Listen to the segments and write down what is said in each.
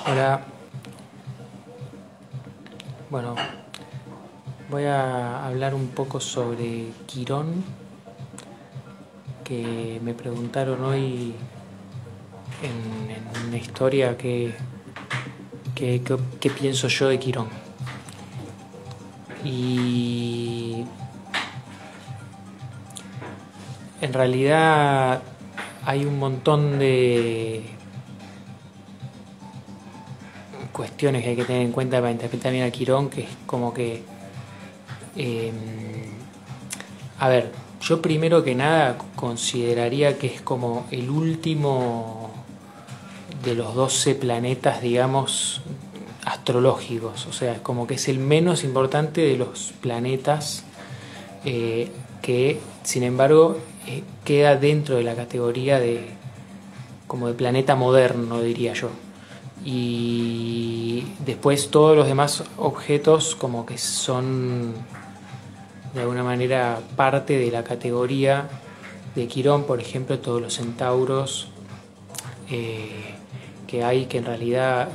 Hola, bueno, voy a hablar un poco sobre Quirón, que me preguntaron hoy en una historia qué pienso yo de Quirón. Y en realidad hay un montón de cuestiones que hay que tener en cuenta para interpretar bien a Quirón, que es como que a ver, yo primero que nada consideraría que es como el último de los 12 planetas, digamos, astrológicos. O sea, es como que es el menos importante de los planetas, que sin embargo queda dentro de la categoría de como de planeta moderno, diría yo. Y después todos los demás objetos como que son de alguna manera parte de la categoría de Quirón. Por ejemplo, todos los centauros que hay, que en realidad,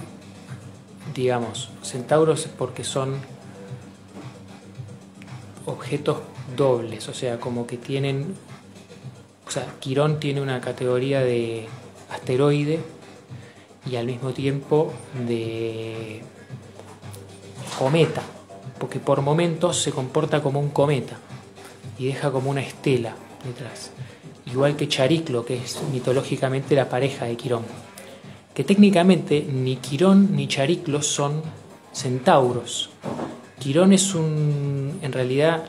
digamos, centauros porque son objetos dobles, o sea, como que tienen, o sea, Quirón tiene una categoría de asteroide y al mismo tiempo de cometa, porque por momentos se comporta como un cometa y deja como una estela detrás. Igual que Chariclo, que es mitológicamente la pareja de Quirón. Que técnicamente ni Quirón ni Chariclo son centauros. Quirón es en realidad,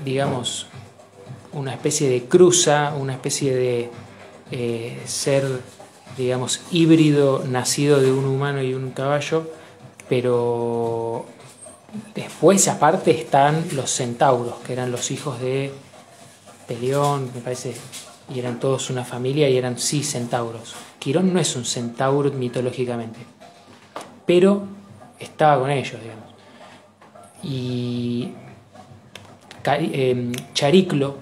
digamos, una especie de cruza, una especie de ser, digamos, híbrido nacido de un humano y un caballo, pero después aparte están los centauros, que eran los hijos de Peleón, me parece, y eran todos una familia y eran sí centauros. Quirón no es un centauro mitológicamente, pero estaba con ellos, digamos. Y Chariclo,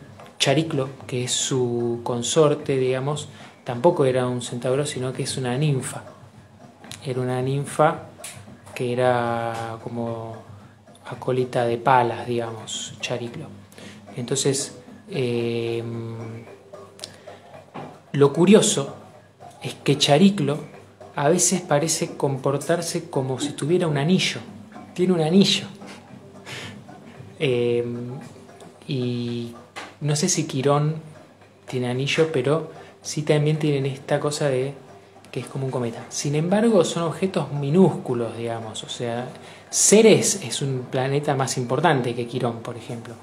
que es su consorte, digamos, tampoco era un centauro, sino que es una ninfa. Era una ninfa que era como acólita de Palas, digamos, Chariclo. Entonces, lo curioso es que Chariclo a veces parece comportarse como si tuviera un anillo. Tiene un anillo. Y no sé si Quirón tiene anillo, pero sí también tienen esta cosa de que es como un cometa. Sin embargo, son objetos minúsculos, digamos. O sea, Ceres es un planeta más importante que Quirón, por ejemplo.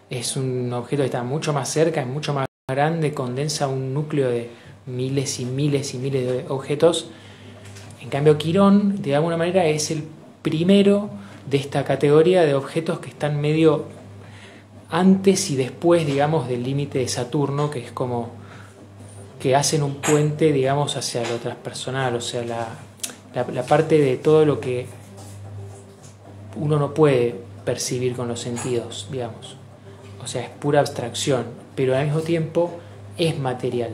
Es un objeto que está mucho más cerca, es mucho más grande, condensa un núcleo de miles y miles y miles de objetos. En cambio, Quirón, de alguna manera, es el primero de esta categoría de objetos que están medio antes y después, digamos, del límite de Saturno, que es como que hacen un puente, digamos, hacia lo transpersonal, o sea, la parte de todo lo que uno no puede percibir con los sentidos, digamos. O sea, es pura abstracción, pero al mismo tiempo es material.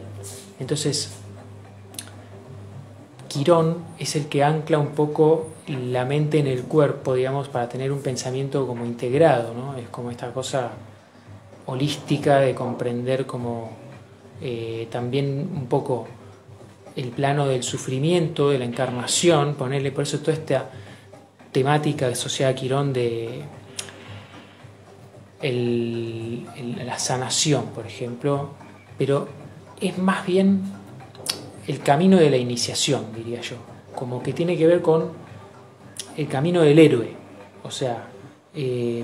Entonces, Quirón es el que ancla un poco la mente en el cuerpo, digamos, para tener un pensamiento como integrado, ¿no? Es como esta cosa holística de comprender como también un poco el plano del sufrimiento, de la encarnación, ponerle por eso toda esta temática asociada a Quirón de la sanación, por ejemplo, pero es más bien el camino de la iniciación, diría yo, como que tiene que ver con el camino del héroe, o sea,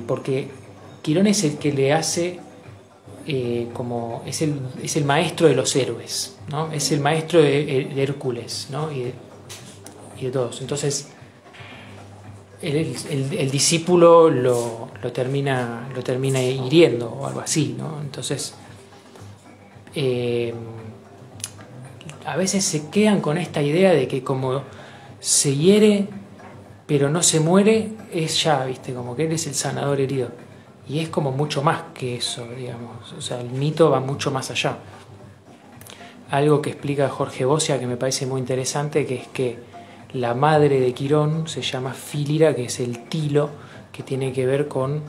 porque Quirón es el que le hace como es el maestro de los héroes, ¿no? Es el maestro de Hércules, ¿no? y de todos. Entonces el discípulo lo termina hiriendo o algo así, ¿no? Entonces a veces se quedan con esta idea de que como se hiere pero no se muere, es ya, viste, como que él es el sanador herido. Y es como mucho más que eso, digamos. O sea, el mito va mucho más allá. Algo que explica Jorge Bosia que me parece muy interesante, que es que la madre de Quirón se llama Filira, que es el tilo, que tiene que ver con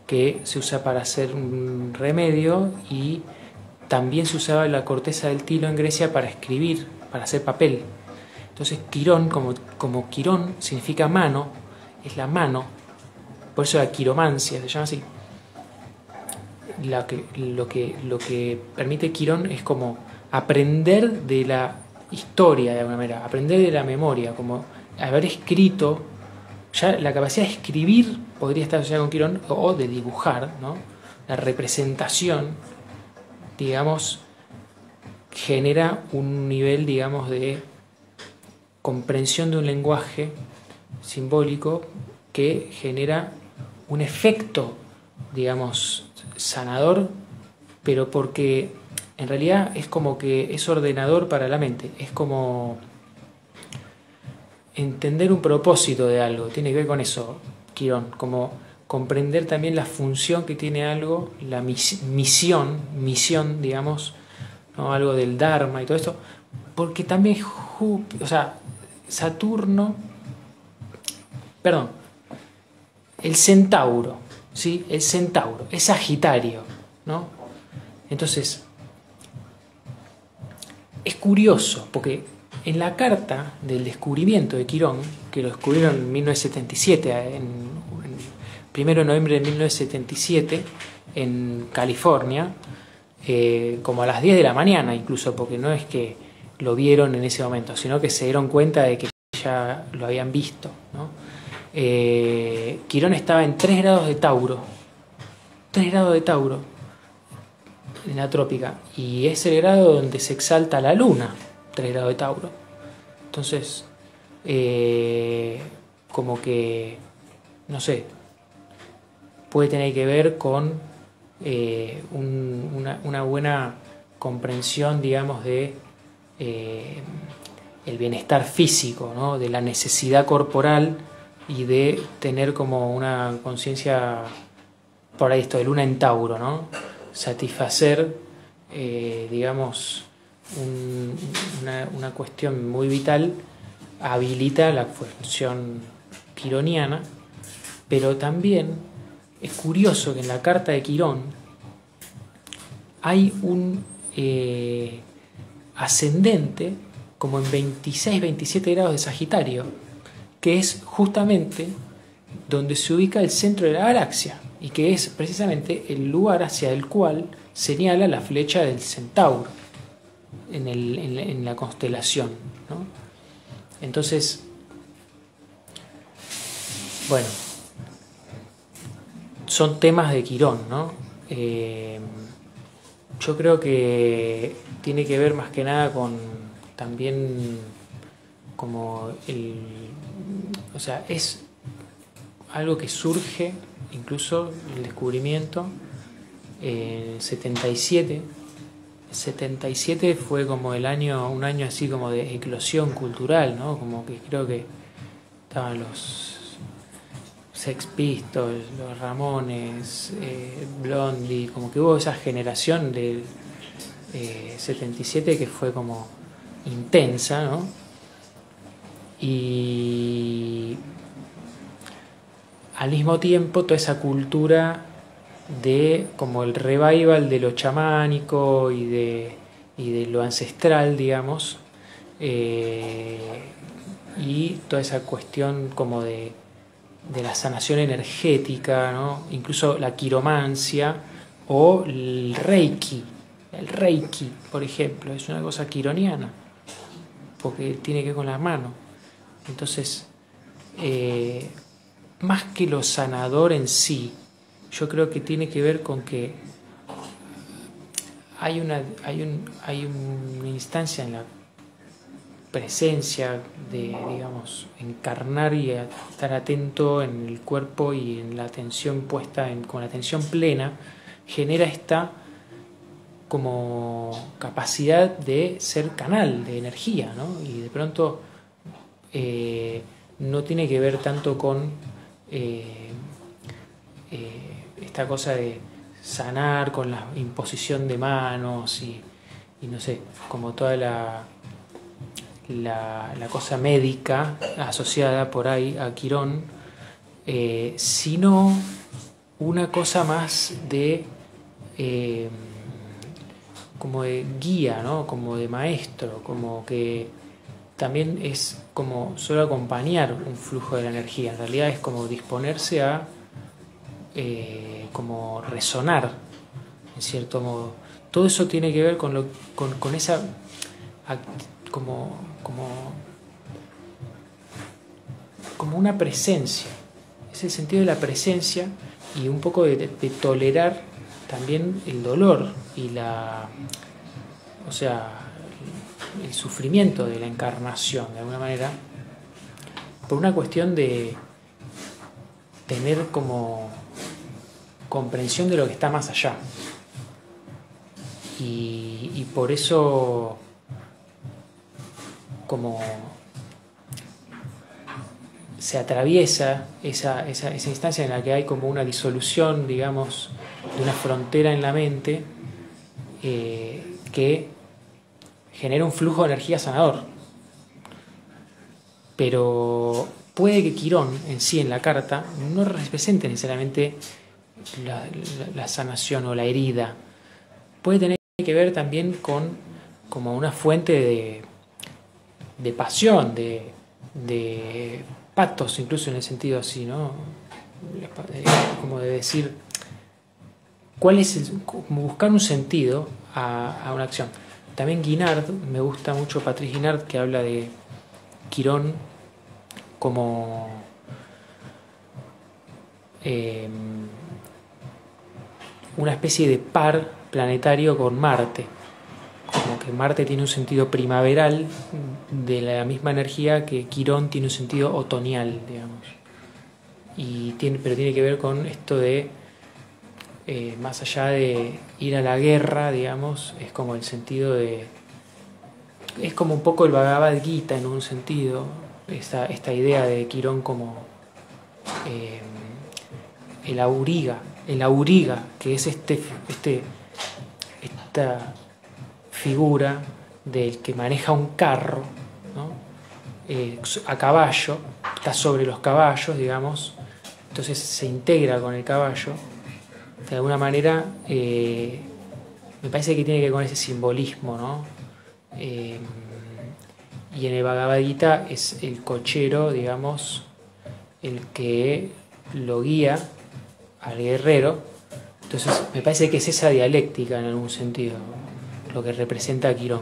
que se usa para hacer un remedio, y también se usaba la corteza del tilo en Grecia para escribir, para hacer papel. Entonces Quirón, como Quirón significa mano, es la mano, por eso la quiromancia se llama así. Lo que permite Quirón es como aprender de la historia de alguna manera, aprender de la memoria, como haber escrito. Ya la capacidad de escribir podría estar asociada con Quirón, o de dibujar, ¿no? La representación, digamos, genera un nivel, digamos, de comprensión de un lenguaje simbólico que genera un efecto, digamos, sanador, pero porque en realidad es como que es ordenador para la mente, es como entender un propósito de algo, tiene que ver con eso, Quirón, como comprender también la función que tiene algo, la misión, digamos, ¿no? Algo del Dharma y todo esto, porque también, o sea, Saturno, perdón, el centauro, ¿sí? El centauro, es Sagitario, ¿no? Entonces, es curioso, porque en la carta del descubrimiento de Quirón, que lo descubrieron en 1977, en 1 de noviembre de 1977, en California, como a las 10 de la mañana incluso, porque no es que lo vieron en ese momento, sino que se dieron cuenta de que ya lo habían visto, ¿no? Quirón estaba en 3 grados de Tauro, 3 grados de Tauro, en la trópica, y es el grado donde se exalta la luna, 3 grados de Tauro. Entonces, como que, no sé, puede tener que ver con una buena comprensión, digamos, de el bienestar físico, ¿no? De la necesidad corporal, y de tener como una conciencia, por ahí esto de luna en Tauro, ¿no? Satisfacer, digamos, una cuestión muy vital, habilita la función quironiana. Pero también es curioso que en la carta de Quirón hay un ascendente como en 26-27 grados de Sagitario, que es justamente donde se ubica el centro de la galaxia, y que es precisamente el lugar hacia el cual señala la flecha del centauro en la constelación, ¿no? Entonces, bueno, son temas de Quirón, ¿no? Yo creo que tiene que ver más que nada con también como o sea, es algo que surge, incluso el descubrimiento en 77. 77 fue como un año así como de eclosión cultural, ¿no? Como que creo que estaban los Sex Pistols, los Ramones, Blondie, como que hubo esa generación del 77 que fue como intensa, ¿no? Y al mismo tiempo toda esa cultura de como el revival de lo chamánico y de lo ancestral, digamos, y toda esa cuestión como de la sanación energética, ¿no? Incluso la quiromancia o el reiki. El reiki, por ejemplo, es una cosa quironiana, porque tiene que ver con la mano. Entonces, más que lo sanador en sí, yo creo que tiene que ver con que hay una instancia en la presencia de, digamos, encarnar y estar atento en el cuerpo y en la atención puesta, con la atención plena, genera esta como capacidad de ser canal de energía, ¿no? Y de pronto no tiene que ver tanto con esta cosa de sanar con la imposición de manos y no sé, como toda la cosa médica asociada por ahí a Quirón, sino una cosa más de como de guía, ¿no? Como de maestro, como que también es como solo acompañar un flujo de la energía. En realidad es como disponerse a como resonar, en cierto modo. Todo eso tiene que ver con esa como, como, como una presencia. Es el sentido de la presencia y un poco de tolerar también el dolor y o sea, el sufrimiento de la encarnación, de alguna manera, por una cuestión de tener como comprensión de lo que está más allá. Y por eso como se atraviesa esa instancia en la que hay como una disolución, digamos, de una frontera en la mente que genera un flujo de energía sanador. Pero puede que Quirón en sí, en la carta, no represente necesariamente la sanación o la herida. Puede tener que ver también con como una fuente de pasión, de patos, incluso en el sentido así, ¿no? Como de decir, ¿cuál es como buscar un sentido a una acción? También Guinard, me gusta mucho Patrice Guinard, que habla de Quirón como una especie de par planetario con Marte. Como que Marte tiene un sentido primaveral de la misma energía que Quirón tiene un sentido otoñal, digamos. Pero tiene que ver con esto de, más allá de ir a la guerra, digamos, es como el sentido de... Es como un poco el Bhagavad Gita en un sentido, esta idea de Quirón como el auriga, que es esta figura del que maneja un carro, ¿no? A caballo, está sobre los caballos, digamos, entonces se integra con el caballo. De alguna manera, me parece que tiene que ver con ese simbolismo, ¿no? Y en el Bhagavad Gita es el cochero, digamos, el que lo guía al guerrero. Entonces, me parece que es esa dialéctica en algún sentido lo que representa a Quirón.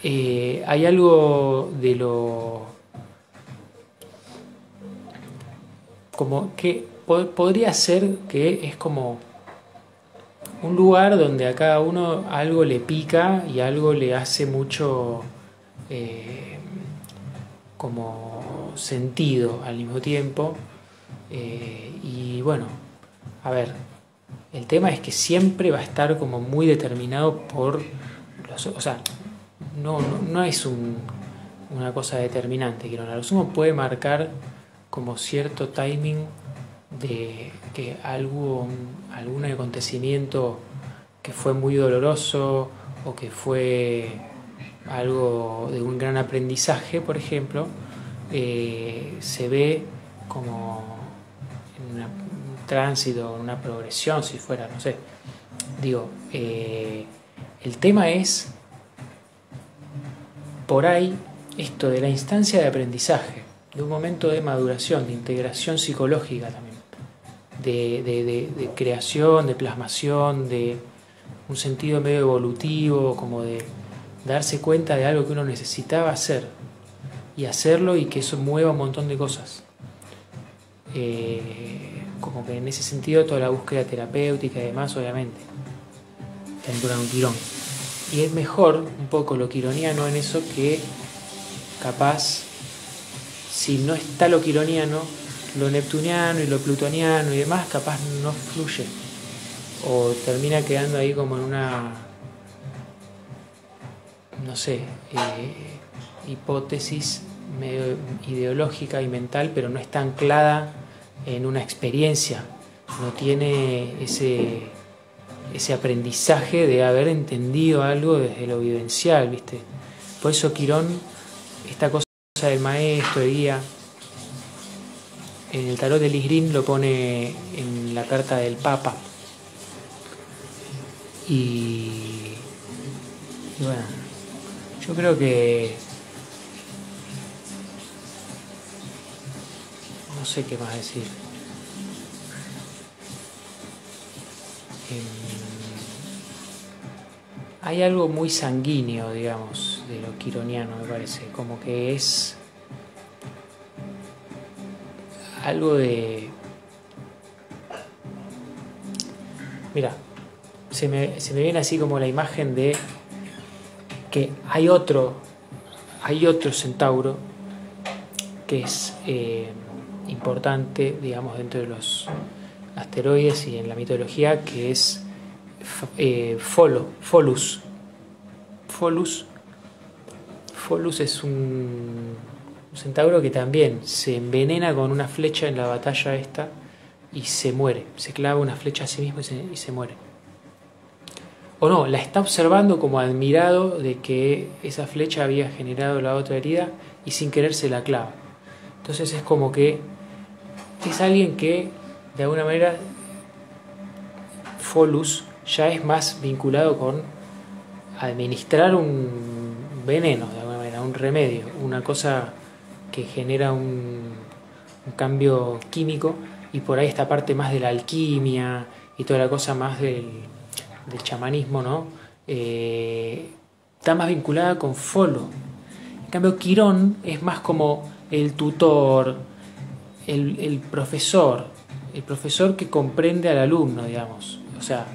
Hay algo de lo... como que podría ser que es como un lugar donde a cada uno algo le pica y algo le hace mucho como sentido al mismo tiempo. Y bueno, a ver, el tema es que siempre va a estar como muy determinado por o sea, no es una cosa determinante, que a lo sumo puede marcar como cierto timing de que algún acontecimiento que fue muy doloroso o que fue algo de un gran aprendizaje, por ejemplo, se ve como en un tránsito, una progresión, si fuera, no sé. Digo, el tema es por ahí esto de la instancia de aprendizaje, de un momento de maduración, de integración psicológica también, de creación, de plasmación, de un sentido medio evolutivo, como de darse cuenta de algo que uno necesitaba hacer y hacerlo y que eso mueva un montón de cosas. Como que en ese sentido toda la búsqueda terapéutica y demás, obviamente, dentro de un Quirón. Y es mejor un poco lo quironiano en eso que capaz, si no está lo quironiano, lo neptuniano y lo plutoniano y demás, capaz no fluye. O termina quedando ahí como en una, no sé, hipótesis medio ideológica y mental, pero no está anclada en una experiencia. No tiene ese aprendizaje de haber entendido algo desde lo vivencial, ¿viste? Por eso Quirón, esta cosa del maestro, de guía, en el tarot de Lisgrín lo pone en la carta del Papa. Y bueno, yo creo que no sé qué más decir. Hay algo muy sanguíneo, digamos, de lo quironiano, me parece, como que es algo de... Mira, se me viene así como la imagen de que hay otro centauro que es importante, digamos, dentro de los asteroides y en la mitología, que es Pholus. Pholus es un centauro que también se envenena con una flecha en la batalla esta y se muere, se clava una flecha a sí mismo y se muere. O no, la está observando como admirado de que esa flecha había generado la otra herida y sin querer se la clava. Entonces es como que es alguien que de alguna manera Pholus ya es más vinculado con administrar un veneno, de alguna manera, un remedio, una cosa que genera un cambio químico, y por ahí esta parte más de la alquimia y toda la cosa más del chamanismo, ¿no? Está más vinculada con Folo. En cambio, Quirón es más como el tutor, el profesor que comprende al alumno, digamos. O sea,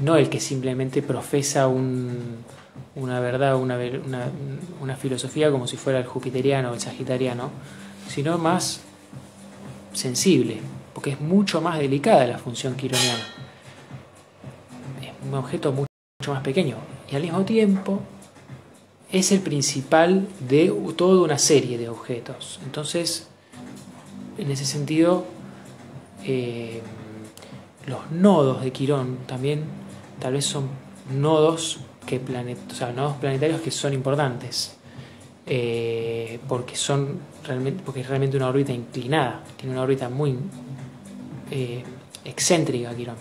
no el que simplemente profesa una verdad, una filosofía como si fuera el jupiteriano o el sagitariano, sino más sensible, porque es mucho más delicada la función quironiana. Es un objeto mucho más pequeño y al mismo tiempo es el principal de toda una serie de objetos. Entonces, en ese sentido, los nodos de Quirón también tal vez son nodos nodos planetarios que son importantes, porque es realmente una órbita inclinada, tiene una órbita muy excéntrica Quirón.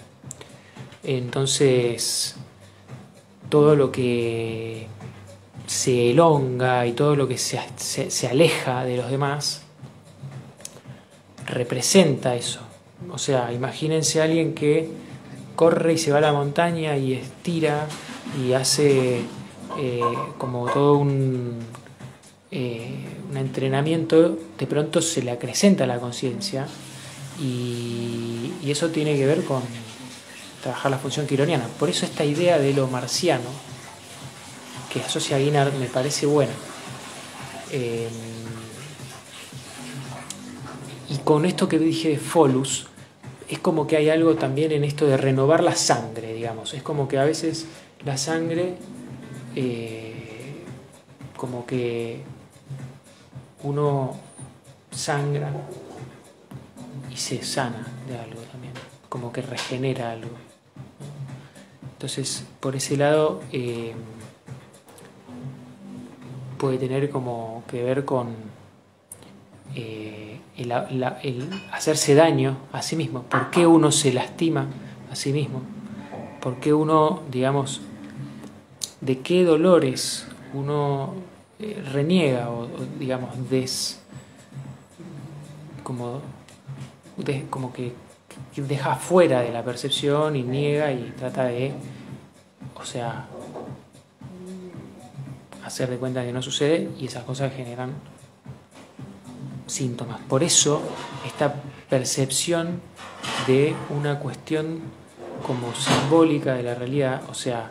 Entonces, todo lo que se elonga y todo lo que se aleja de los demás representa eso. O sea, imagínense a alguien que corre y se va a la montaña y estira y hace como todo un entrenamiento, de pronto se le acrecenta la conciencia y eso tiene que ver con trabajar la función quironiana. Por eso esta idea de lo marciano que asocia a Guinard me parece buena. Y con esto que dije de Pholus, es como que hay algo también en esto de renovar la sangre, digamos. Es como que a veces la sangre, como que uno sangra y se sana de algo también, como que regenera algo. Entonces, por ese lado, puede tener como que ver con el hacerse daño a sí mismo. ¿Por qué uno se lastima a sí mismo? ¿Por qué uno, digamos, de qué dolores uno reniega o digamos, como que deja fuera de la percepción y niega y trata de, o sea, hacer de cuenta que no sucede, y esas cosas generan síntomas. Por eso esta percepción de una cuestión como simbólica de la realidad, o sea,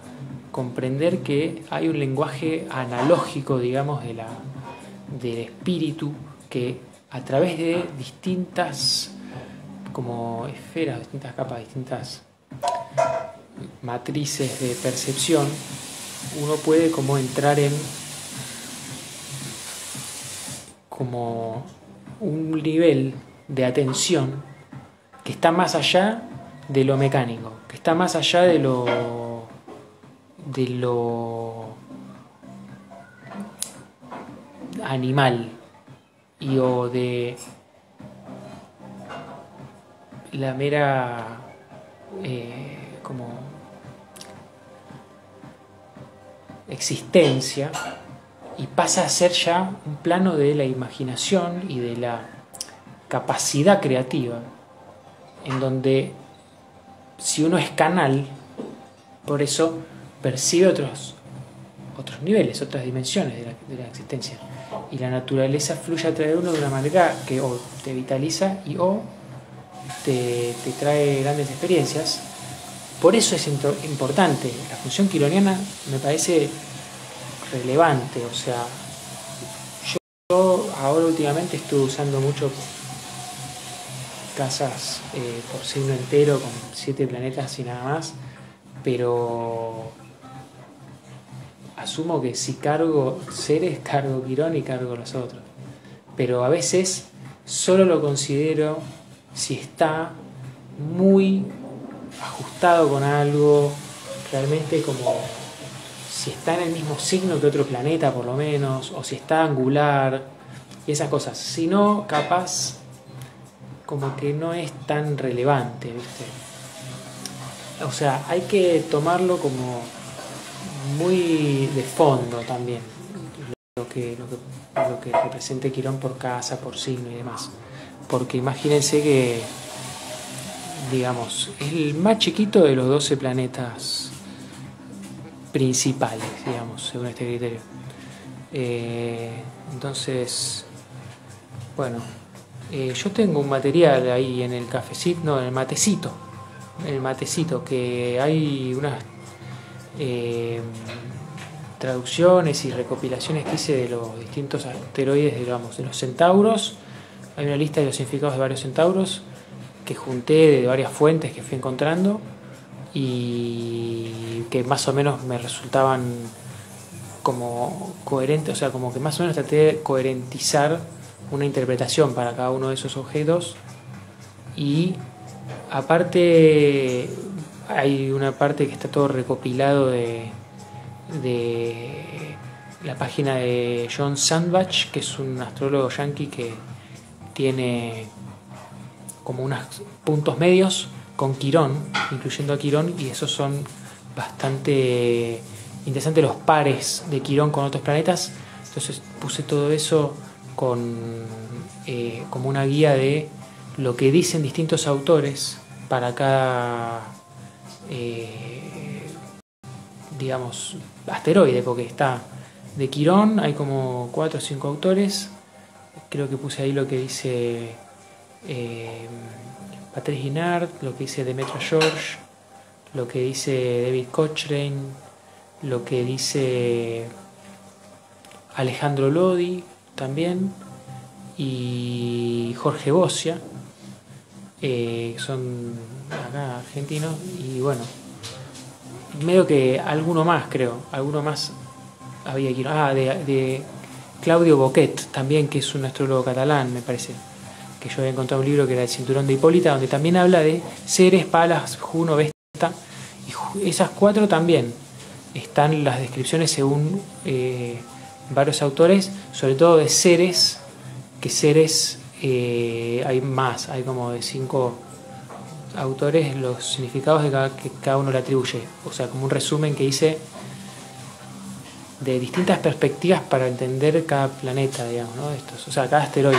comprender que hay un lenguaje analógico, digamos, del espíritu, que a través de distintas como esferas, distintas capas, distintas matrices de percepción, uno puede como entrar en como un nivel de atención que está más allá de lo mecánico, que está más allá de lo animal y o de la mera como existencia, y pasa a ser ya un plano de la imaginación y de la capacidad creativa, en donde si uno es canal, por eso percibe otros niveles, otras dimensiones de la existencia, y la naturaleza fluye a través de uno de una manera que o te vitaliza y o te trae grandes experiencias. Por eso es importante. La función quironiana me parece relevante. O sea, yo ahora últimamente estuve usando mucho casas por signo entero con 7 planetas y nada más, pero asumo que si cargo Ceres, cargo Quirón y cargo los otros, pero a veces solo lo considero si está muy ajustado con algo, realmente como si está en el mismo signo que otro planeta por lo menos, o si está angular y esas cosas. Si no, capaz como que no es tan relevante, ¿viste? O sea, hay que tomarlo como muy de fondo también, lo que represente Quirón por casa, por signo y demás. Porque imagínense que, digamos, es el más chiquito de los 12 planetas principales, digamos, según este criterio. Entonces, bueno, yo tengo un material ahí en el cafecito, no, en el matecito, que hay unas traducciones y recopilaciones que hice de los distintos asteroides, digamos, de los centauros. Hay una lista de los significados de varios centauros que junté de varias fuentes que fui encontrando y que más o menos me resultaban como coherentes, o sea, como que más o menos traté de coherentizar una interpretación para cada uno de esos objetos. Y aparte hay una parte que está todo recopilado de la página de John Sandbach, que es un astrólogo yankee que tiene como unos puntos medios con Quirón, incluyendo a Quirón, y esos son bastante interesantes, los pares de Quirón con otros planetas. Entonces puse todo eso con como una guía de lo que dicen distintos autores para cada digamos asteroide, porque está de Quirón hay como 4 o 5 autores. Creo que puse ahí lo que dice Patrice Guinard, lo que dice Demetra George, lo que dice David Cochrane, lo que dice Alejandro Lodi también, y Jorge Bosia, son acá argentinos. Y bueno, medio que alguno más había aquí, de Claudio Boquet también, que es un astrólogo catalán, me parece, que yo había encontrado un libro que era El cinturón de Hipólita, donde también habla de Ceres, Palas, Juno, Vesta, y esas 4 también están las descripciones según varios autores, sobre todo de Ceres, que Ceres hay más, hay como de 5 autores los significados que cada uno le atribuye, o sea, como un resumen que hice de distintas perspectivas para entender cada planeta, digamos, ¿no? Estos, o sea, cada asteroide.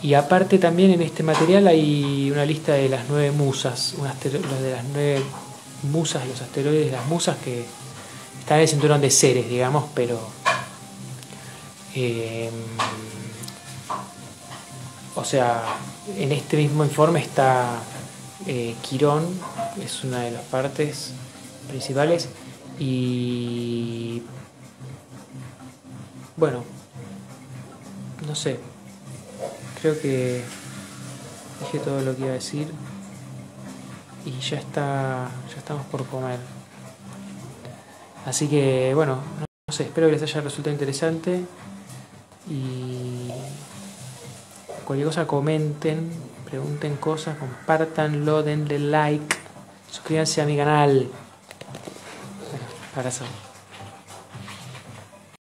Y aparte también en este material hay una lista de las 9 musas, de las 9 musas, los asteroides de las musas que están en el cinturón de Ceres, digamos, pero o sea, en este mismo informe está Quirón, es una de las partes principales, y bueno, no sé, creo que dije todo lo que iba a decir y ya estamos por comer. Así que bueno, no sé, espero que les haya resultado interesante y cualquier cosa comenten, pregunten cosas, compártanlo, denle like, suscríbanse a mi canal. Bueno, abrazo.